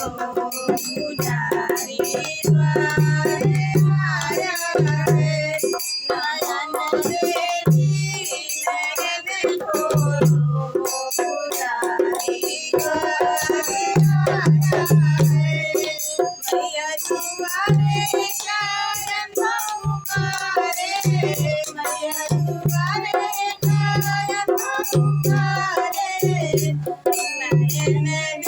पुजारी द्वारे आया है नयन देवी नयन खोलो पुजारी द्वारे आया है मैया तुम्हारे चरण पुकारे मैया तुम्हारे चरण पुकारे नयन